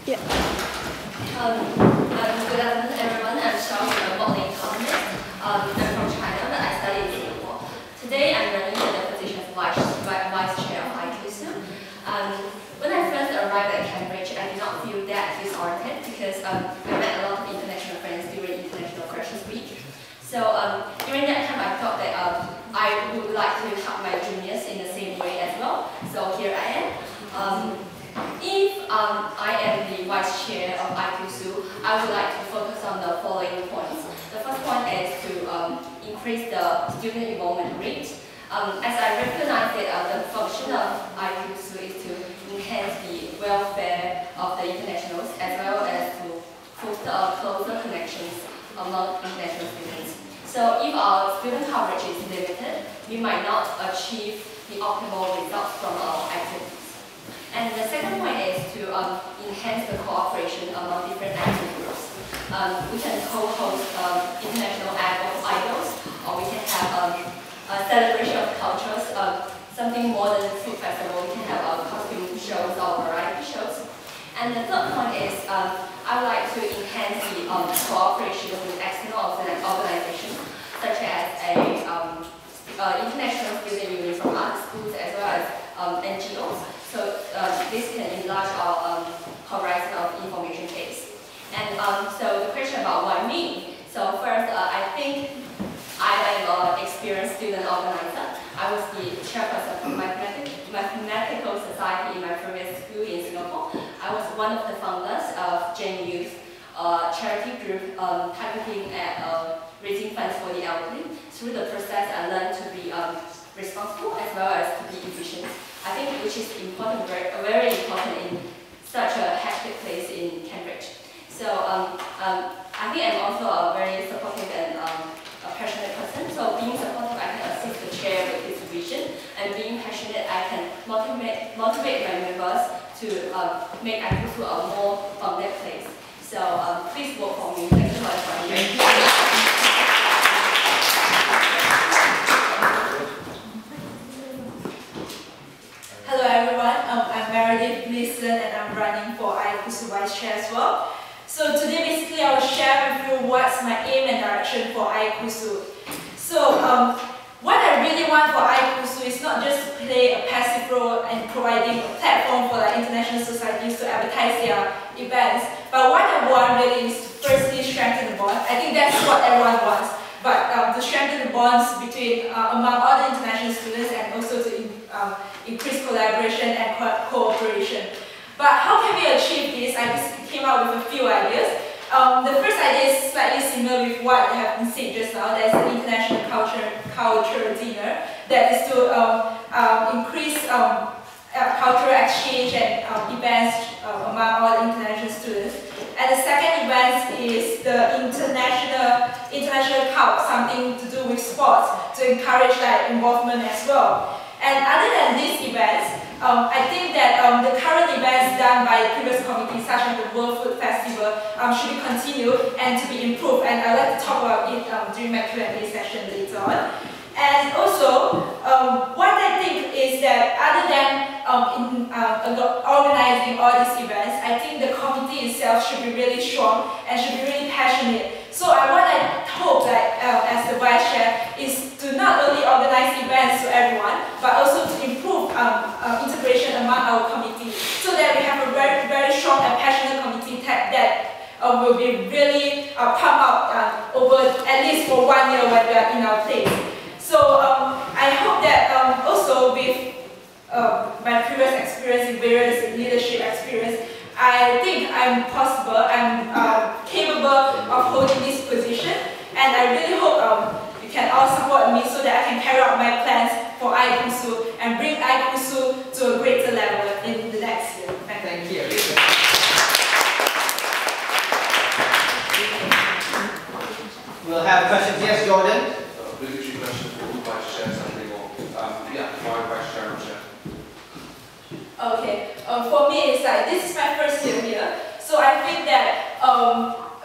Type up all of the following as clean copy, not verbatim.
Yeah. Good afternoon, everyone. I'm Xiao, a modeling economist. I'm from China, but I study in Singapore. Today, I'm running for the position of vice chair of iCUSU. When I first arrived at Cambridge, I did not feel that disoriented because I met a lot of international friends during International Freshers Week. So during that time, I thought that I would like to help my juniors in the same way as well. So here I am. If I am the vice chair of iCUSU, I would like to focus on the following points. The first point is to increase the student enrollment rate. As I recognize that the function of iCUSU is to enhance the welfare of the internationals as well as to foster closer connections among international students. So if our student coverage is limited, we might not achieve the optimal results from our activities. And the second point is to enhance the cooperation among different active groups. We can co-host international idols, or we can have a celebration of cultures, something more than a food festival. We can have costume shows or variety shows. And the third point is I would like to enhance the cooperation with external organizations, such as international student unions from other schools as well as NGOs. So this can enlarge our horizon of information base. And so the question about why me? So first, I think I am an experienced student organizer. I was the chairperson of Mathematical Society in my previous school in Singapore. I was one of the founders of Jane Youth, a charity group targeting at raising funds for the elderly. Through the process, I learned to be responsible as well as to be efficient. I think which is important, very important in such a hectic place in Cambridge. So I think I'm also a very supportive and a passionate person. So being supportive, I can assist the chair with his vision, and being passionate, I can motivate my members to make iCUSU a more founded place. So please vote for me. Thank you for your Hello everyone, I'm Meredith Gleason and I'm running for iCUSU Vice Chair as well. So today basically I will share with you what's my aim and direction for iCUSU. So what I really want for iCUSU is not just to play a passive role in providing a platform for like international societies to advertise their events, but what I want really is to firstly strengthen the bond. I think that's what everyone wants, but to strengthen the bonds between among all the international students and also to increase collaboration and cooperation. But how can we achieve this? I just came up with a few ideas. The first idea is slightly similar with what I have been saying just now. There's an international culture dinner that is to increase cultural exchange and events among all the international students. And the second event is the international cup, something to do with sports, to encourage like involvement as well. And other than these events, I think that the current events done by previous committees, such as the World Food Festival, should be continued and to be improved. And I'd like to talk about it during my Q&A session later on. And also, what I think is that other than organizing all these events, I think the committee itself should be really strong and should be really passionate. So what I hope that as the vice chair is to not only organize events to everyone, but also to improve integration among our committee, so that we have a very, very strong and passionate committee that will be really pumped up over at least for 1 year when we are in our place. So I hope that also with my previous experience in various leadership experience, I think I'm possible, I'm capable of holding this position, and I really hope you can all support me so that I can carry out my plans for iCUSU and bring iCUSU to a greater level in the next year. Thank you. We'll have questions. Yes, Jordan? Obligatory question for all vice chairs, I think, or yeah, my vice chair and chair. Okay, for me it's like this is my first year here, so I think that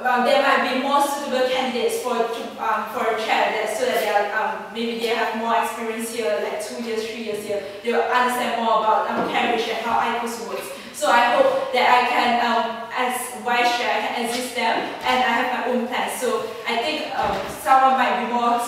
there might be more suitable candidates for a chair, so that they are maybe they have more experience here, like 2 years, 3 years here. They will understand more about Cambridge and how iCUSU works. So I hope that I vice chair, I can assist them, and I have my own plans. So I think someone might be more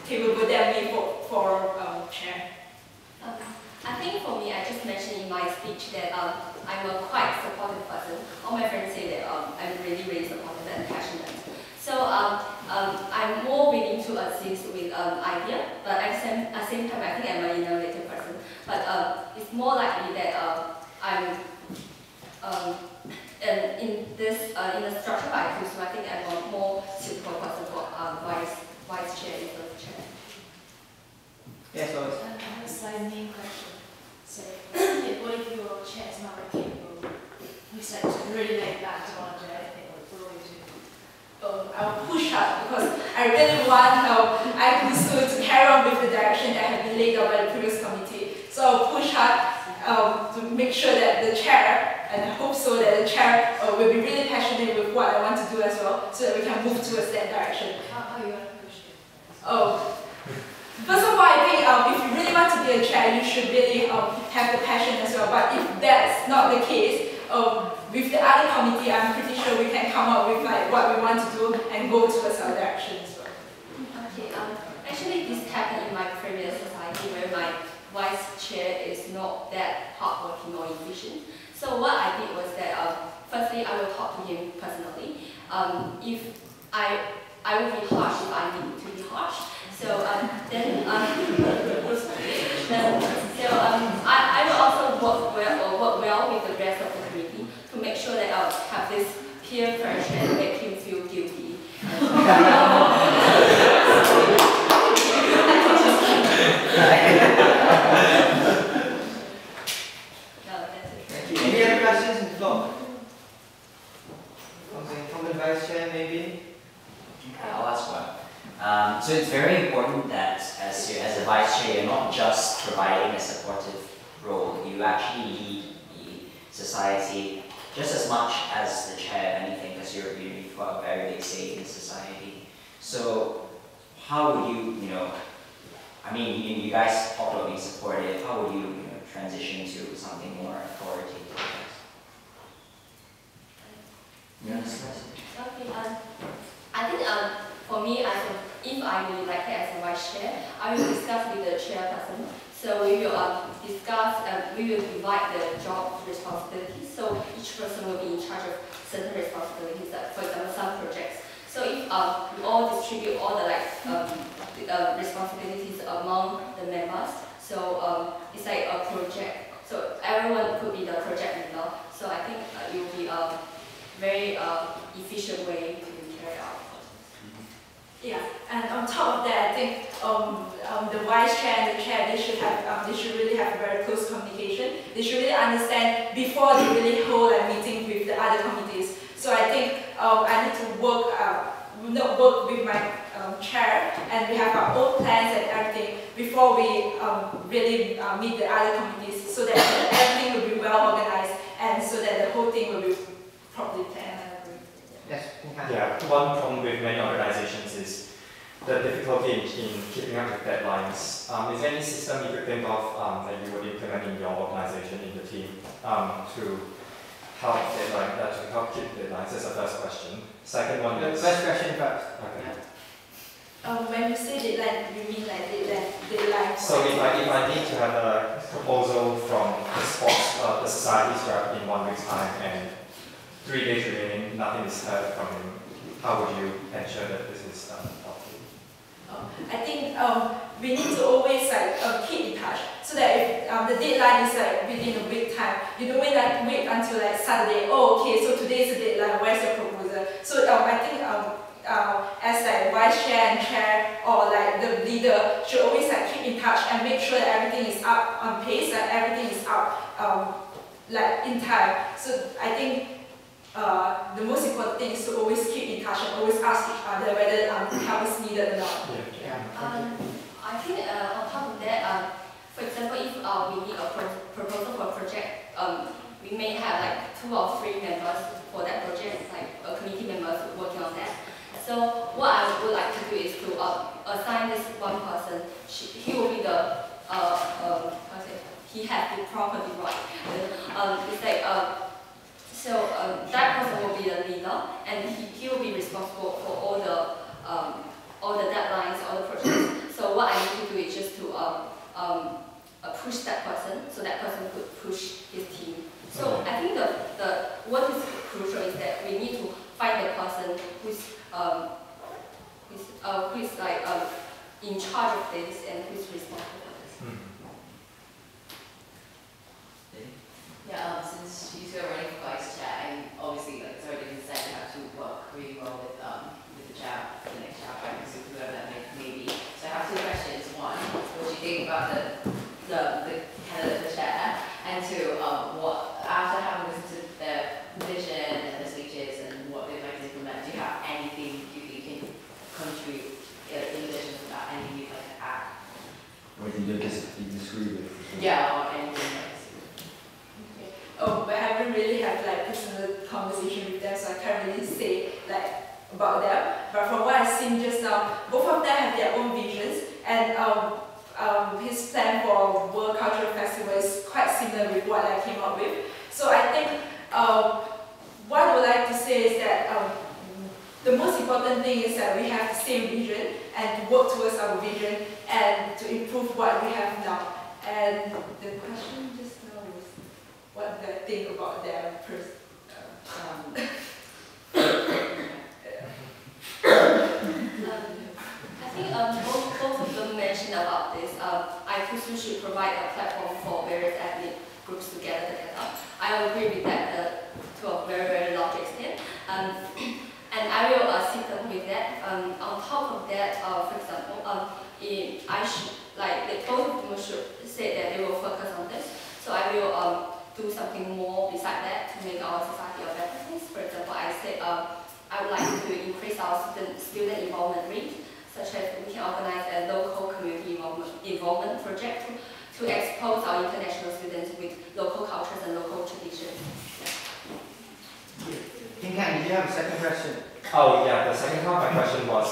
capable than me for chair. I think for me, I just mentioned in my speech that I'm a quite supportive person. All my friends say that I'm really, really supportive and passionate. So I'm more willing to assist with idea, but at the same time, I think I'm an innovative person. But it's more likely that I'm in the structure of iCUSU, I think I'm a more suitable person for vice chair instead of chair. Yes, so I have a slightly question. So, what if your chair is not very capable? You said really laid back to want to do anything. What will you do? I will push hard because I really want iCUSU to carry on with the direction that had been laid out by the previous committee. So I'll push hard to make sure that the chair, and I hope so that the chair will be really passionate with what I want to do as well, so that we can move towards that direction. How are you going to push it? First of all, I think if you really want to be a chair, you should really have the passion as well. But if that's not the case, with the other committee, I'm pretty sure we can come up with like what we want to do and go towards our direction as well. Okay. Actually, this happened in my previous society where my vice chair is not that hardworking or efficient. So what I did was that firstly, I will talk to him personally. If I will be harsh if I need to be harsh. So I will also work well with the rest of the committee to make sure that I'll have this peer pressure and make him feel guilty. any other questions in the floor? From the vice chair, maybe? I'll ask one. So it's very important that as a vice chair, you're not just providing a supportive role, you actually lead the society just as much as the chair of anything, because you've got a very big say in society. So how would you, I mean, you guys talk about being supportive, how would you, transition to something more authoritative? Okay, I think for me, if I will be elected as a vice chair, I will discuss with the chairperson. So we will discuss, we will divide the job responsibilities. So each person will be in charge of certain responsibilities, like for example, some projects. So if we all distribute all the responsibilities among the members, so it's like a project. So everyone could be the project leader. So I think it will be a very efficient way to carry out. Yeah, and on top of that, I think the vice chair and the chair, they should really have very close communication. They should really understand before they really hold a meeting with the other committees. So I think I need to work with my chair, and we have our own plans and everything before we really meet the other committees, so that everything will be well organized and so that the whole thing will be properly planned. Yes. Yeah, one problem with many organizations is the difficulty in keeping up with deadlines. Is there any system you could think of that you would implement in your organization, in the team, to help keep deadlines? That's the first question. Second one The is... first question first. Okay. When you say deadline, you mean like deadline? So if I need to have a proposal from the society structure in 1 week's time, and 3 days remaining, nothing is heard from him, how would you ensure that this is done properly? I think we need to always keep in touch, so that if the deadline is within a week time, you don't wait until Saturday. Oh, okay, so today is the deadline. Where's your proposal? So I think as vice chair and chair or the leader should always keep in touch and make sure that everything is up on pace, that everything is up in time. So I think the most important thing is to always keep in touch and always ask each other whether help is needed or not. I think on top of that, for example, if we need a proposal for a project, we may have 2 or 3 members for that project, committee members working on that. So what I would like to do is to assign this one person. He will be the he has the property right. It's so that person and he will be responsible for all the deadlines, all the projects. So what I need to do is just to push that person, so that person could push his team. So I think what is crucial is that we need to find the person who is like in charge of this and who is responsible for this. Yeah, since you two are running for vice chair, and obviously, like it's already been said, you have to work really well with the chair, the next chair, whoever that may be. So I have two questions. One, what do you think about the candidate for chair? And two, what after having listened to their vision and the speeches and what they'd like to implement, do you have anything you think can contribute in addition to that? Anything you'd like to add? Or you disagree with? Yeah, or anything like. Oh, but I haven't really had like personal conversation with them, so I can't really say like about them. But from what I've seen just now, both of them have their own visions, and his plan for World Cultural Festival is quite similar with what I came up with. So I think what I would like to say is that the most important thing is that we have the same vision and work towards our vision and to improve what we have now. And the question just now was what do I think about their I think both of them mentioned about this. iCUSU should provide a platform for various ethnic groups to gather together. I agree with that to a very, very large extent. And I will assist them with that. On top of that, for example, both of them should say that they will focus on this. So I will do something more beside that to make our society a better place. For example, I said I would like to increase our student involvement rate, such as we can organize a local community involvement project to expose our international students with local cultures and local traditions. Did you have a second question? Oh yeah, the second part of my question was,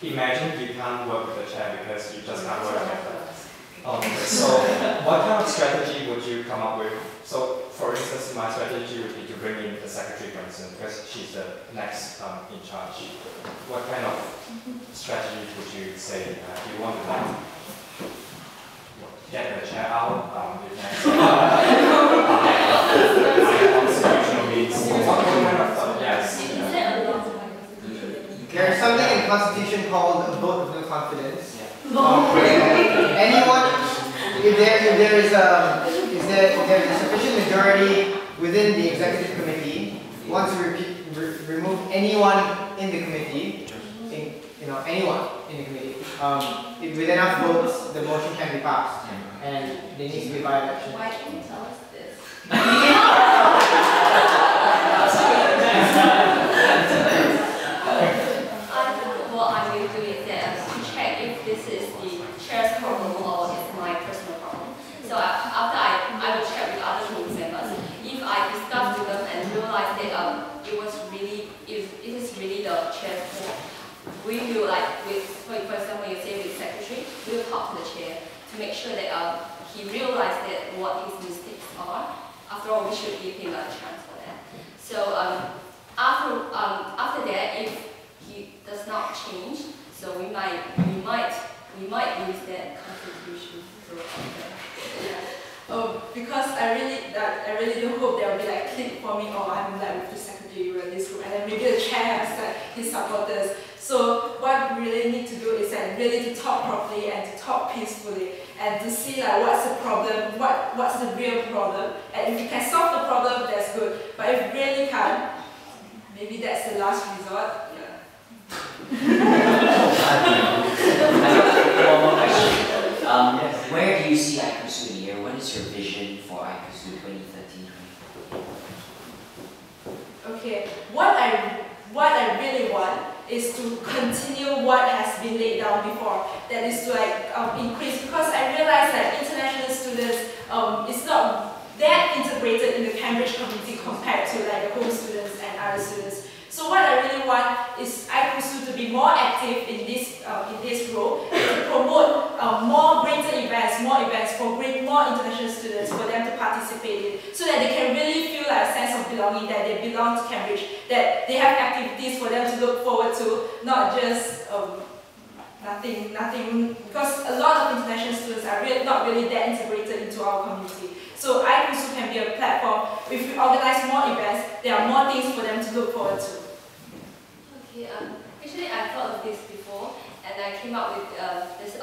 imagine you can't work with the chair because you just can't work with them. So what kind of strategy would you come up with? So for instance, my strategy would be to bring in the secretary, for instance, because she's the next in charge. What kind of strategy would you say? Do you want to get the chair out? Constitutional means. What kind of yes? There's something in the Constitution called a vote of no confidence. Anyone, if there is a sufficient majority within the executive committee wants to remove anyone in the committee, anyone in the committee, with enough votes, the motion can be passed, and there needs to be by-election. Why can you tell us this? What I will do is that to check if this is the chair's problem or it's my personal problem. So after I will check with other group members. If I discuss with them and realize that it is really the chair's fault, we will for example, you say with secretary, we will talk to the chair to make sure that he realizes that what his mistakes are. After all, we should give him a chance for that. So after that, if he does not change, so we might use that contribution. Oh, because I really do hope there will be like click for me, or I'm like with the secretary or this group, and then maybe the chair has like his supporters. So what we really need to do is like really to talk properly and to talk peacefully and to see like what's the problem, what's the real problem, and if you can solve the problem, that's good. But if you really can't, maybe that's the last resort. Yeah. One more question. Where do you see iCUSU in a year? What is your vision for iCUSU 2013-2014? Okay, what I really want is to continue what has been laid down before. That is to like increase, because I realize that international students is not that integrated in the Cambridge community compared to like the home students and other students. So what I really want is iCUSU to be more active in this role, to promote more greater events, more more international students for them to participate in, so that they can really feel like a sense of belonging, that they belong to Cambridge, that they have activities for them to look forward to, not just nothing, because a lot of international students are not really that integrated into our community. So iCUSU can be a platform. If we organize more events, there are more things for them to look forward to. Okay, actually I thought of this before, and I came up with this,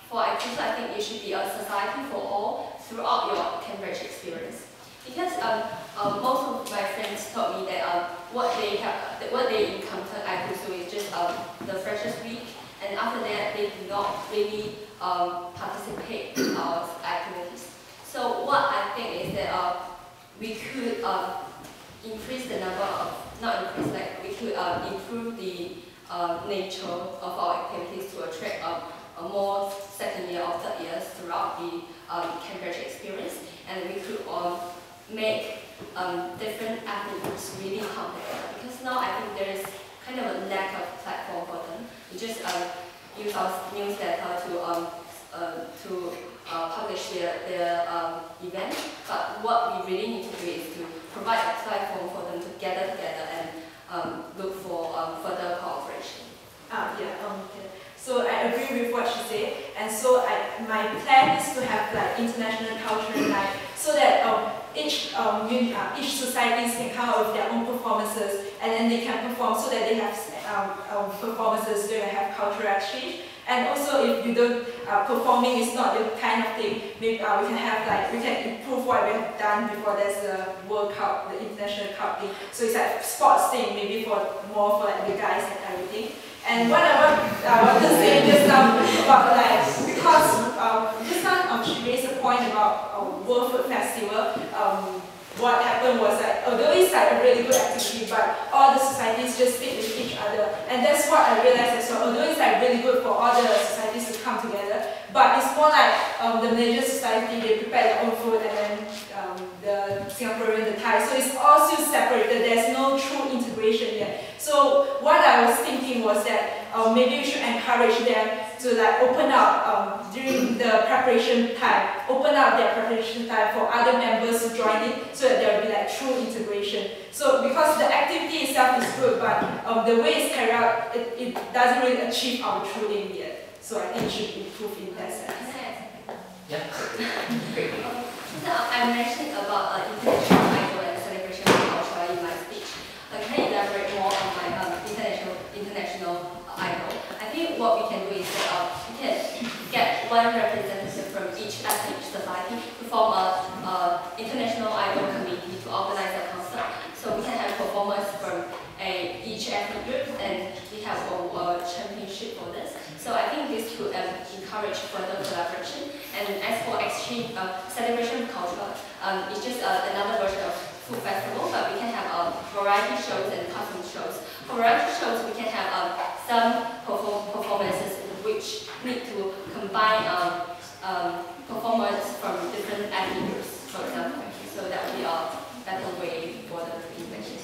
for iCUSU, I think it should be a society for all throughout your Cambridge experience. Because most of my friends told me that what they encounter at iCUSU is just the freshers week, and after that they do not really participate in our activities. So what I think is that we could increase the number of, not increase, like we could improve the nature of our activities to attract more second year or third years throughout the Cambridge experience, and we could make different ethnic groups really come together. Because now I think there is kind of a lack of platform for them. We just use our newsletter to publish their event, but what we really need to do is to provide a platform for them to gather together and look for further cooperation. Okay. So I agree with what she said, and so my plan is to have like international cultural night, so that each societies can come up with their own performances, and then they can perform, so that they have performances, so they have cultural exchange. And also, if you don't, performing is not the kind of thing, maybe we can improve what we have done before there's the World Cup, the International Cup thing. So it's like sports thing, maybe more for like the guys and everything. And what I want to say just now about because just now she raised a point about World Food Festival. What happened was that although it's like a really good activity, but all the societies just stick with each other, and that's what I realized as well. Although it's like really good for all the societies to come together, but it's more like the Malaysian society, they prepare their own food, and then the Singaporean, the Thai, so it's all still separated. There's no true integration yet. So what I was thinking was that maybe we should encourage them to like open up during the preparation time, open up their preparation time for other members to join in, so that there will be like true integration. So because the activity itself is good, but the way it's carried out, it doesn't really achieve our true aim yet. So I think it should improve in that sense. Yeah. Great. So I mentioned about international idol and celebration of culture in my speech. Can I elaborate more on my international idol? I think what we can do is that we can get one representative from each ethnic society to form an international idol committee to organize a concert. So we can have performers from each ethnic group, and we have a championship for this. So I think this could encourage further collaboration. And as for exchange, celebration of culture, it's just another version of food festival, but we can have variety shows and custom shows. For variety shows, we can have some performances which need to combine performers from different ethnic groups, for example. So that would be a better way for the invention.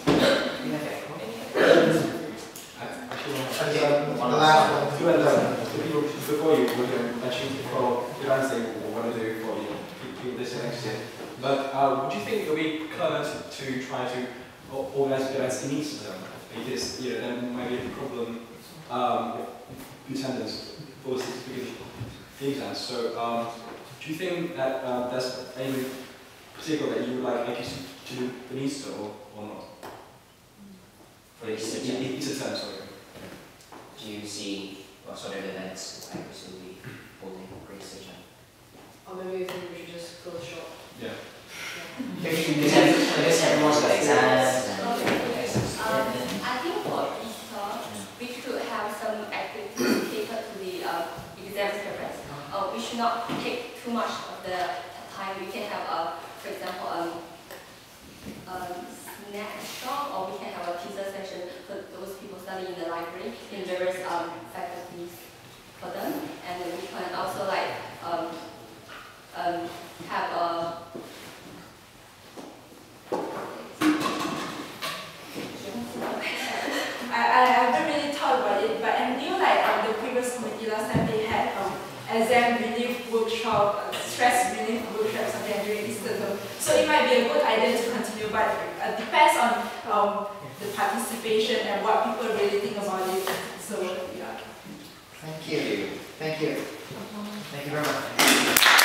Before you would mention for events they want to do for the people this next year. But would you think it would be clever to try to organise events in each of them? Because there might be a problem with attendance for the exams. So do you think that there's any particular that you would like iCUSU to do in Easter or not? For Easter term, sorry. Do you see what sort of events iCUSU will be holding for Easter term? Or maybe you think we should just go short. Yeah. Because everyone's got exams and I think for Easter, we could have some activities catered to the exam preparation. We should not take too much of the time. We can have, for example, snack shop, or we can have a teaser session for those people studying in the library in various faculties for them. And we can also like have a I haven't really thought about it, but exam relief workshop, stress relief workshop, something I'm doing Easter term. So it might be a good idea to continue, but it depends on the participation and what people really think about it. So yeah. Thank you. Thank you. Thank you very much.